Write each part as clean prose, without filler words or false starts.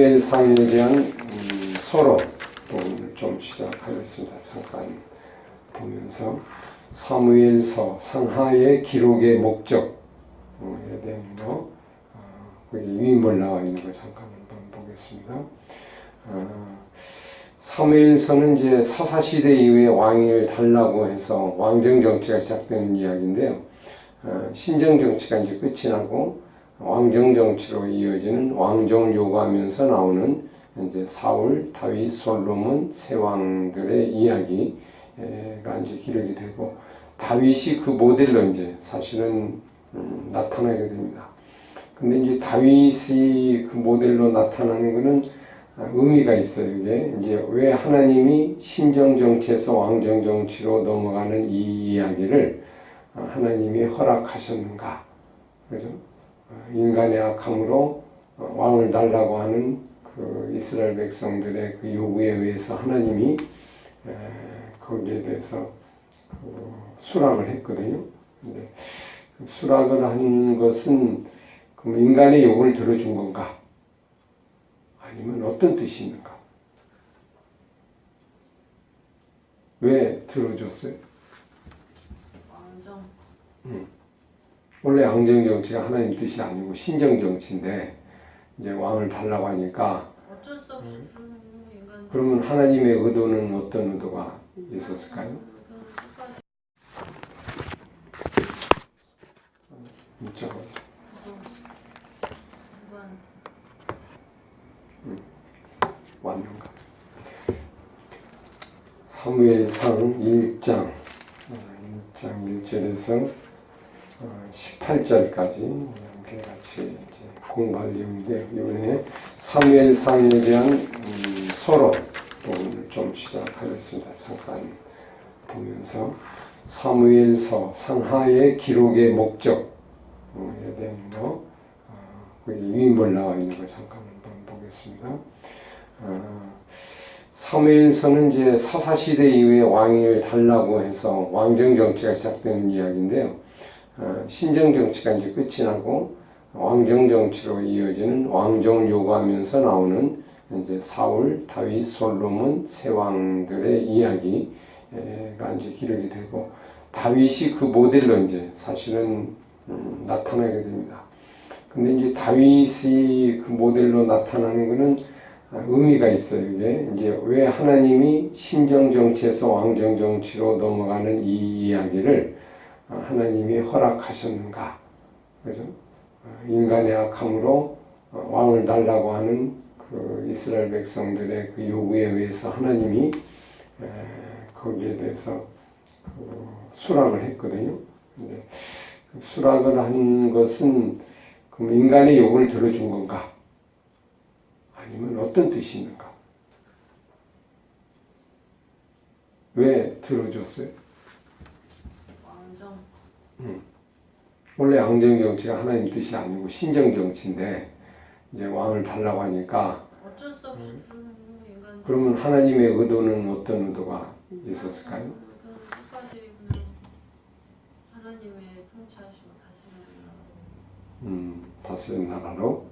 사무엘상에 대한 서론 오늘 좀 시작하겠습니다. 잠깐 보면서 사무엘서 상하의 기록의 목적에 대한 거 거기 유인물 나와 있는 거 잠깐 한번 보겠습니다. 사무엘서는 이제 사사시대 이후에 왕위를 달라고 해서 왕정 정치가 시작되는 이야기인데요. 신정 정치가 이제 끝이 나고 왕정 정치로 이어지는 왕정을 요구하면서 나오는 이제 사울, 다윗, 솔로몬 세 왕들의 이야기가 이제 기록이 되고 다윗이 그 모델로 이제 사실은 나타나게 됩니다. 근데 이제 다윗이 그 모델로 나타나는 것은 의미가 있어요. 이게 이제 왜 하나님이 신정 정치에서 왕정 정치로 넘어가는 이 이야기를 하나님이 허락하셨는가? 그죠? 인간의 악함으로 왕을 달라고 하는 그 이스라엘 백성들의 그 요구에 의해서 하나님이 거기에 대해서 수락을 했거든요. 근데 그 수락을 한 것은 그럼 인간의 요구를 들어준 건가? 아니면 어떤 뜻이 있는가? 왜 들어줬어요? 왕정. 원래 왕정 정치가 하나님 뜻이 아니고 신정 정치인데 이제 왕을 달라고 하니까 어쩔 수 없이 그러는 인간. 그러면 하나님의 의도는 어떤 의도가 있었을까요? 이쪽으로. 왔는가? 사무엘상 1장 1절에서 18절까지 이렇게 같이 이제 공부할 내용인데 이번에 사무엘상에 대한 서론 오늘 좀 시작하겠습니다. 잠깐 보면서 사무엘서 상하의 기록의 목적에 대한 거 거기 유인물 나와 있는 거 잠깐 한번 보겠습니다. 사무엘서는 이제 사사시대 이후에 왕위를 달라고 해서 왕정 정치가 시작되는 이야기인데요. 신정 정치가 이제 끝이 나고 왕정 정치로 이어지는 왕정을 요구하면서 나오는 이제 사울, 다윗, 솔로몬 세 왕들의 이야기가 이제 기록이 되고 다윗이 그 모델로 이제 사실은 나타나게 됩니다. 근데 이제 다윗이 그 모델로 나타나는 것은 의미가 있어요. 이게 이제 왜 하나님이 신정 정치에서 왕정 정치로 넘어가는 이 이야기를 하나님이 허락하셨는가? 그죠? 인간의 악함으로 왕을 달라고 하는 그 이스라엘 백성들의 그 요구에 의해서 하나님이 거기에 대해서 수락을 했거든요. 근데 그 수락을 한 것은 그럼 인간의 요구를 들어준 건가? 아니면 어떤 뜻이 있는가? 왜 들어줬어요? 왕정. 원래 왕정 정치가 하나님 뜻이 아니고 신정 정치인데 이제 왕을 달라고 하니까 어쩔 수 없이 그러는 인간. 그러면 하나님의 의도는 어떤 의도가 있었을까요? 끝까지 그냥 하나님의 통치하시고 다스리는 나라로.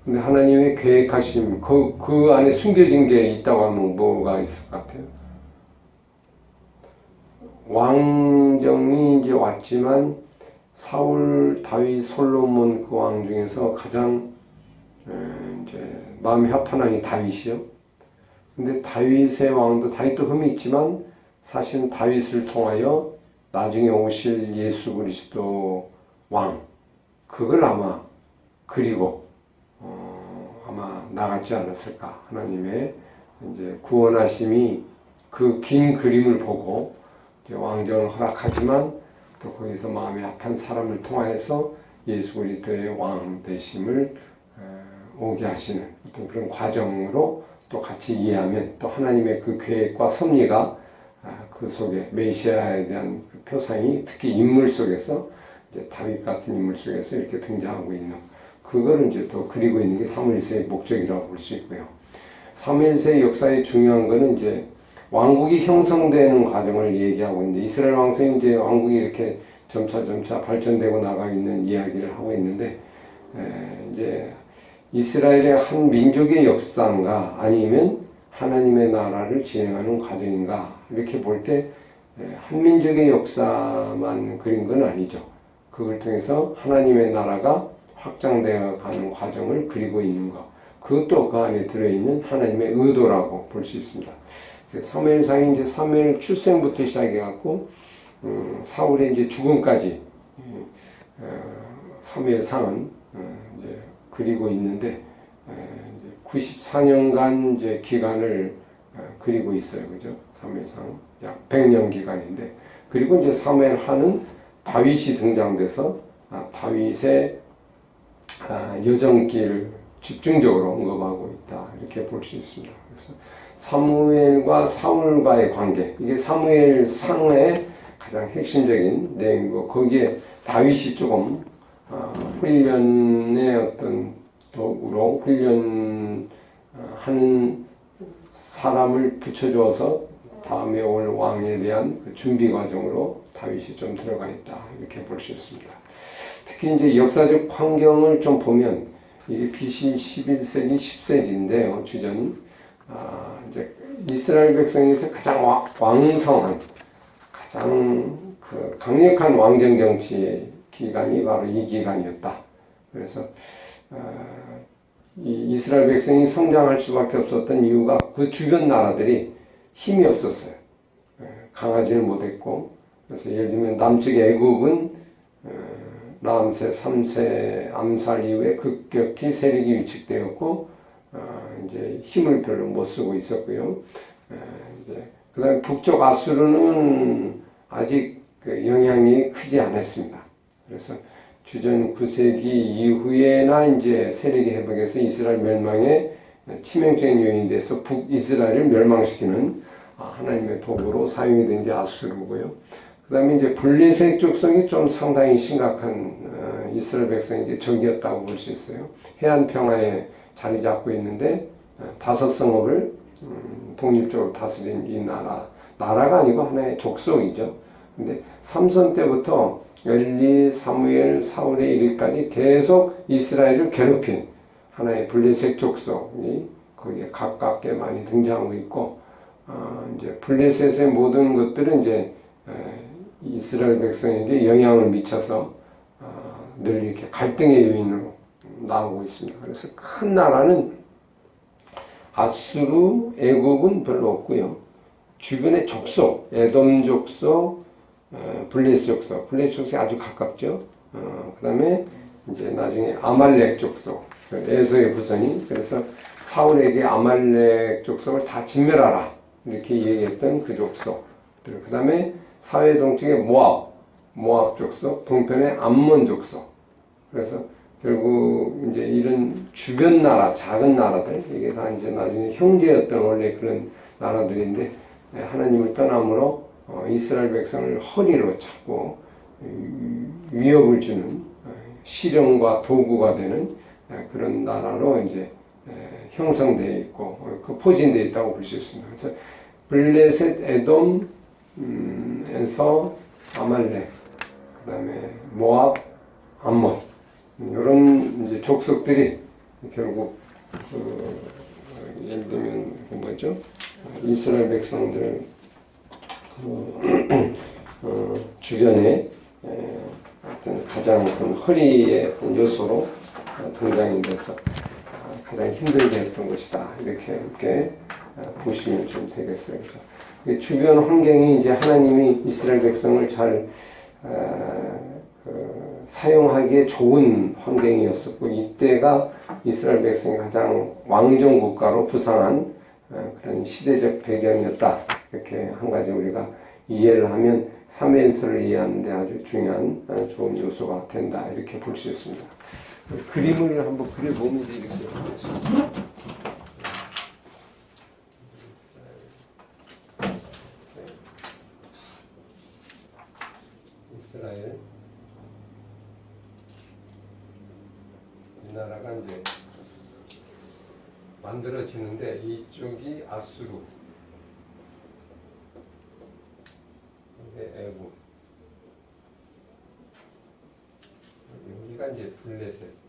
근데 하나님의 계획하심 그 안에 숨겨진 게 있다고 하면 뭐가 있을 것 같아요? 왕정이 이제 왔지만 사울, 다윗, 솔로몬 그 왕 중에서 가장 이제 마음이 합한 왕이 다윗이요. 근데 다윗의 왕도 다윗도 흠이 있지만 사실은 다윗을 통하여 나중에 오실 예수 그리스도 왕 그걸 아마 그리고 아마 나갔지 않았을까. 하나님의 이제 구원하심이 그 긴 그림을 보고 이제 왕정을 허락하지만 또 거기서 마음이 합한 사람을 통하여서 예수 그리스도의 왕 되심을 오게 하시는 어떤 그런 과정으로 또 같이 이해하면 또 하나님의 그 계획과 섭리가 그 속에 메시아에 대한 그 표상이 특히 인물 속에서 이제 다윗 같은 인물 속에서 이렇게 등장하고 있는 그거를 이제 또 그리고 있는 게 사무엘서의 목적이라고 볼 수 있고요. 사무엘서의 역사의 중요한 거는 이제 왕국이 형성되는 과정을 얘기하고 있는데 이스라엘 왕성이 이제 왕국이 이렇게 점차 발전되고 나가 있는 이야기를 하고 있는데 이제 이스라엘의 한 민족의 역사인가 아니면 하나님의 나라를 진행하는 과정인가 이렇게 볼 때 한 민족의 역사만 그린 건 아니죠. 그걸 통해서 하나님의 나라가 확장되어 가는 과정을 그리고 있는 것. 그것도 그 안에 들어있는 하나님의 의도라고 볼 수 있습니다. 사무엘상이 이제 사무엘 출생부터 시작해갖고 사울의 이제 죽음까지 사무엘상은 이제 그리고 있는데 94년간 이제 기간을 그리고 있어요, 그죠? 사무엘상 약 100년 기간인데 그리고 이제 사무엘하는 다윗이 등장돼서 다윗의 여정길을 집중적으로 언급하고 있다 이렇게 볼 수 있습니다. 그래서 사무엘과 사울과의 관계 이게 사무엘상의 가장 핵심적인 내용이고 거기에 다윗이 조금 훈련의 어떤 도구로 훈련하는 사람을 붙여줘서 다음에 올 왕에 대한 그 준비 과정으로 다윗이 좀 들어가 있다 이렇게 볼 수 있습니다. 특히 이제 역사적 환경을 좀 보면 이게 BC 11세기 10세기인데요. 주전 이제 이스라엘 백성에서 가장 왕성한 가장 그 강력한 왕정 정치의 기간이 바로 이 기간이었다. 그래서 이 이스라엘 백성이 성장할 수밖에 없었던 이유가 그 주변 나라들이 힘이 없었어요. 강하지는 못했고 그래서 예를 들면 남측 애국은 라암세 3세 암살 이후에 급격히 세력이 위축되었고 이제 힘을 별로 못 쓰고 있었고요. 이제 그다음에 북쪽 아수르는 아직 그 영향이 크지 않았습니다. 그래서 주전 9세기 이후에나 이제 세력이 회복해서 이스라엘 멸망의 치명적인 요인이 돼서 북이스라엘을 멸망시키는 하나님의 도구로 사용이 된 게 아수르고요. 그 다음에 이제 블레셋 족속이 좀 상당히 심각한 이스라엘 백성에게 적이었다고 볼 수 있어요. 해안 평화에 자리 잡고 있는데 5성읍을 독립적으로 다스린 이 나라가 아니고 하나의 족속이죠. 근데 삼손 때부터 엘리, 사무엘, 사울에 이르기까지 계속 이스라엘을 괴롭힌 하나의 블레셋 족속이 거기에 가깝게 많이 등장하고 있고, 이제 블레셋의 모든 것들은 이제 이스라엘 백성에게 영향을 미쳐서 늘 이렇게 갈등의 요인으로 나오고 있습니다. 그래서 큰 나라는 아수르, 애국은 별로 없고요. 주변의 족속, 에돔 족속, 블레셋 족속, 블레셋 족속이 아주 가깝죠. 그 다음에 이제 나중에 아말렉 족속, 에서의 후손이 그래서 사울에게 아말렉 족속을 다 진멸하라 이렇게 얘기했던 그 족속. 그 다음에 사회 동쪽에 모압 족속, 동편에 암몬 족속. 그래서 결국 이제 이런 주변 나라, 작은 나라들 이게 다 이제 나중에 형제였던 원래 그런 나라들인데 하나님을 떠남으로 이스라엘 백성을 허리로 잡고 위협을 주는 실형과 도구가 되는 그런 나라로 이제 형성되어 있고 그 포진되어 있다고 볼 수 있습니다. 그래서 블레셋, 에돔, 에서, 아말렉, 그다음에 모압, 암몬 이런 이제 족속들이 결국 예를 들면 뭐죠? 이스라엘 백성들 주변에 어떤 가장 큰 허리의 어떤 요소로 등장이 돼서 가장 힘들게 했던 것이다. 이렇게 보시면 좀 되겠어요. 그래서 주변 환경이 이제 하나님이 이스라엘 백성을 잘 사용하기에 좋은 환경이었었고 이때가 이스라엘 백성이 가장 왕정 국가로 부상한 그런 시대적 배경이었다. 이렇게 한 가지 우리가 이해를 하면 사무엘서를 이해하는 데 아주 중요한 좋은 요소가 된다. 이렇게 볼 수 있습니다. 그림을 한번 그려보면 이렇게 되겠습니다. 이스라엘 이 나라가 이제 만들어지는데 이쪽이 아수르, 이게 애국, 여기가 이제 블레셋.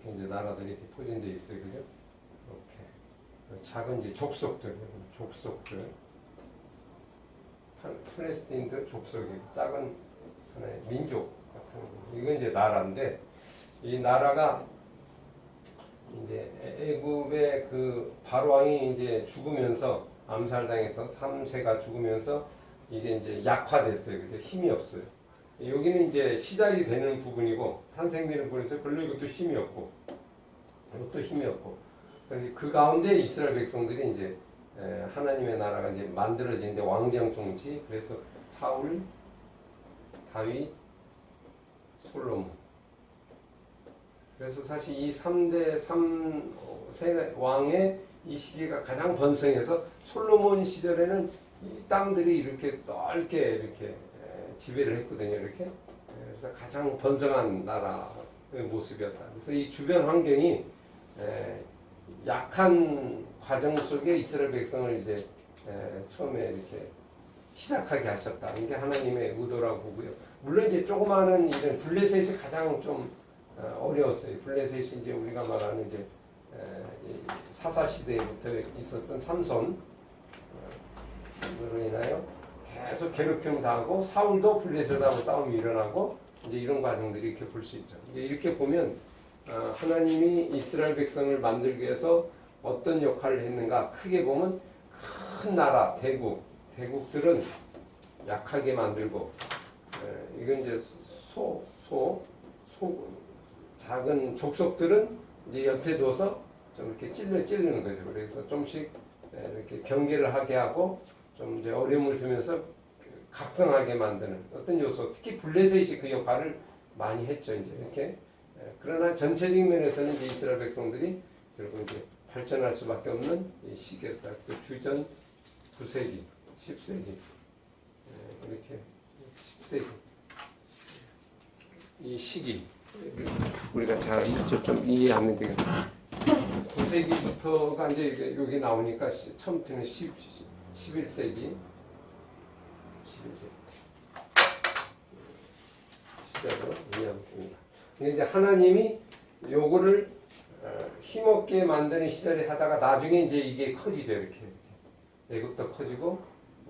이렇게 이제 나라들이 이렇게 포진되어 있어요, 그죠? 이렇게 작은 이제 족속들, 팔레스타인도 족속이고 작은 하나의 민족 같은 거. 이건 이제 나라인데 이 나라가 이제 애굽의 그 바로 왕이 이제 죽으면서 암살당해서 3세가 죽으면서 이게 이제 약화됐어요. 그죠? 힘이 없어요. 여기는 이제 시작이 되는 부분이고 탄생되는 부분에서 별로 이것도 힘이 없고 이것도 힘이 없고 그 가운데 이스라엘 백성들이 이제 하나님의 나라가 이제 만들어지는데 왕정 통치 그래서 사울, 다윗, 솔로몬 그래서 사실 이 3대 3세 왕의 이 시기가 가장 번성해서 솔로몬 시절에는 이 땅들이 이렇게 넓게 이렇게 지배를 했거든요. 이렇게 그래서 가장 번성한 나라의 모습이었다. 그래서 이 주변 환경이 약한 과정 속에 이스라엘 백성을 이제 처음에 이렇게 시작하게 하셨다. 이게 하나님의 의도라고 보고요. 물론 이제 조그마한 이런 블레셋이 가장 좀 어려웠어요. 블레셋이 이제 우리가 말하는 이제 사사 시대부터 있었던 삼손으로 인하여 계속 괴롭힘 당하고 사울도 블레셋하고 싸움이 일어나고 이제 이런 과정들이 이렇게 볼 수 있죠. 이제 이렇게 보면 하나님이 이스라엘 백성을 만들기 위해서 어떤 역할을 했는가 크게 보면 큰 나라 대국들은 약하게 만들고 이건 이제 작은 족속들은 이제 옆에 둬서 좀 이렇게 찌르는 거죠. 그래서 좀씩 이렇게 경계를 하게 하고 좀 이제 어려움을 주면서 각성하게 만드는 어떤 요소, 특히 블레셋이 그 역할을 많이 했죠. 이제 이렇게 그러나 전체적인 면에서는 이제 이스라엘 백성들이 결국 이제 발전할 수밖에 없는 이 시기였다. 그래서 주전 9세기, 10세기 이렇게 10세기 이 시기 우리가 잘 좀 이해하면 되겠습니다. 9세기부터가 이제 여기 나오니까 처음부터는 11세기 시작으로 이해하면 됩니다. 근데 이제 하나님이 요거를 힘없게 만드는 시절에 하다가 나중에 이제 이게 커지죠. 이렇게 애국도 커지고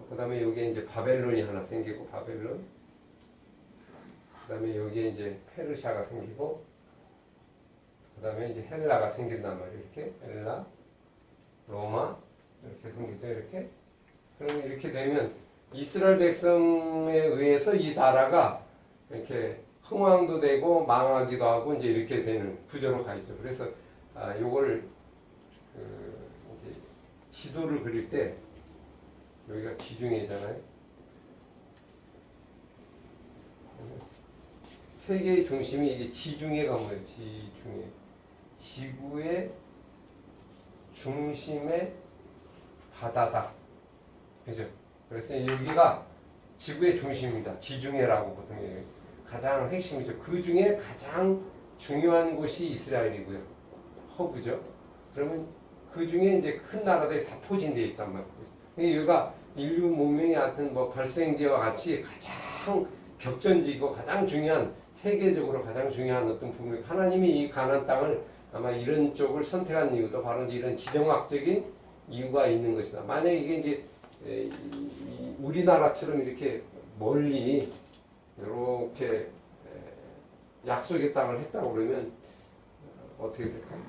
그 다음에 여기에 이제 바벨론이 하나 생기고 바벨론 그 다음에 여기에 이제 페르시아가 생기고 그 다음에 이제 헬라가 생긴단 말이에요. 이렇게 헬라, 로마 이렇게 생기죠. 이렇게 그러면 이렇게 되면 이스라엘 백성에 의해서 이 나라가 이렇게 흥왕도 되고 망하기도 하고 이제 이렇게 되는 구조로 가 있죠. 그래서 요걸 이제 지도를 그릴 때 여기가 지중해잖아요. 세계의 중심이 이게 지중해가 뭐예요? 지중해. 지구의 중심의 바다다. 그죠? 그래서 여기가 지구의 중심입니다. 지중해라고 보통 얘기해요. 가장 핵심이죠. 그 중에 가장 중요한 곳이 이스라엘이고요. 허브죠. 그러면 그 중에 이제 큰 나라들이 다 포진되어 있단 말이에요. 여기가 인류 문명의 하여튼 뭐 발생지와 같이 가장 격전지고 가장 중요한 세계적으로 가장 중요한 어떤 부분. 하나님이 이 가나안 땅을 아마 이런 쪽을 선택한 이유도 바로 이런 지정학적인 이유가 있는 것이다. 만약 이게 이제 우리나라처럼 이렇게 멀리 이렇게 약속의 땅을 했다고 그러면 어떻게 될까요?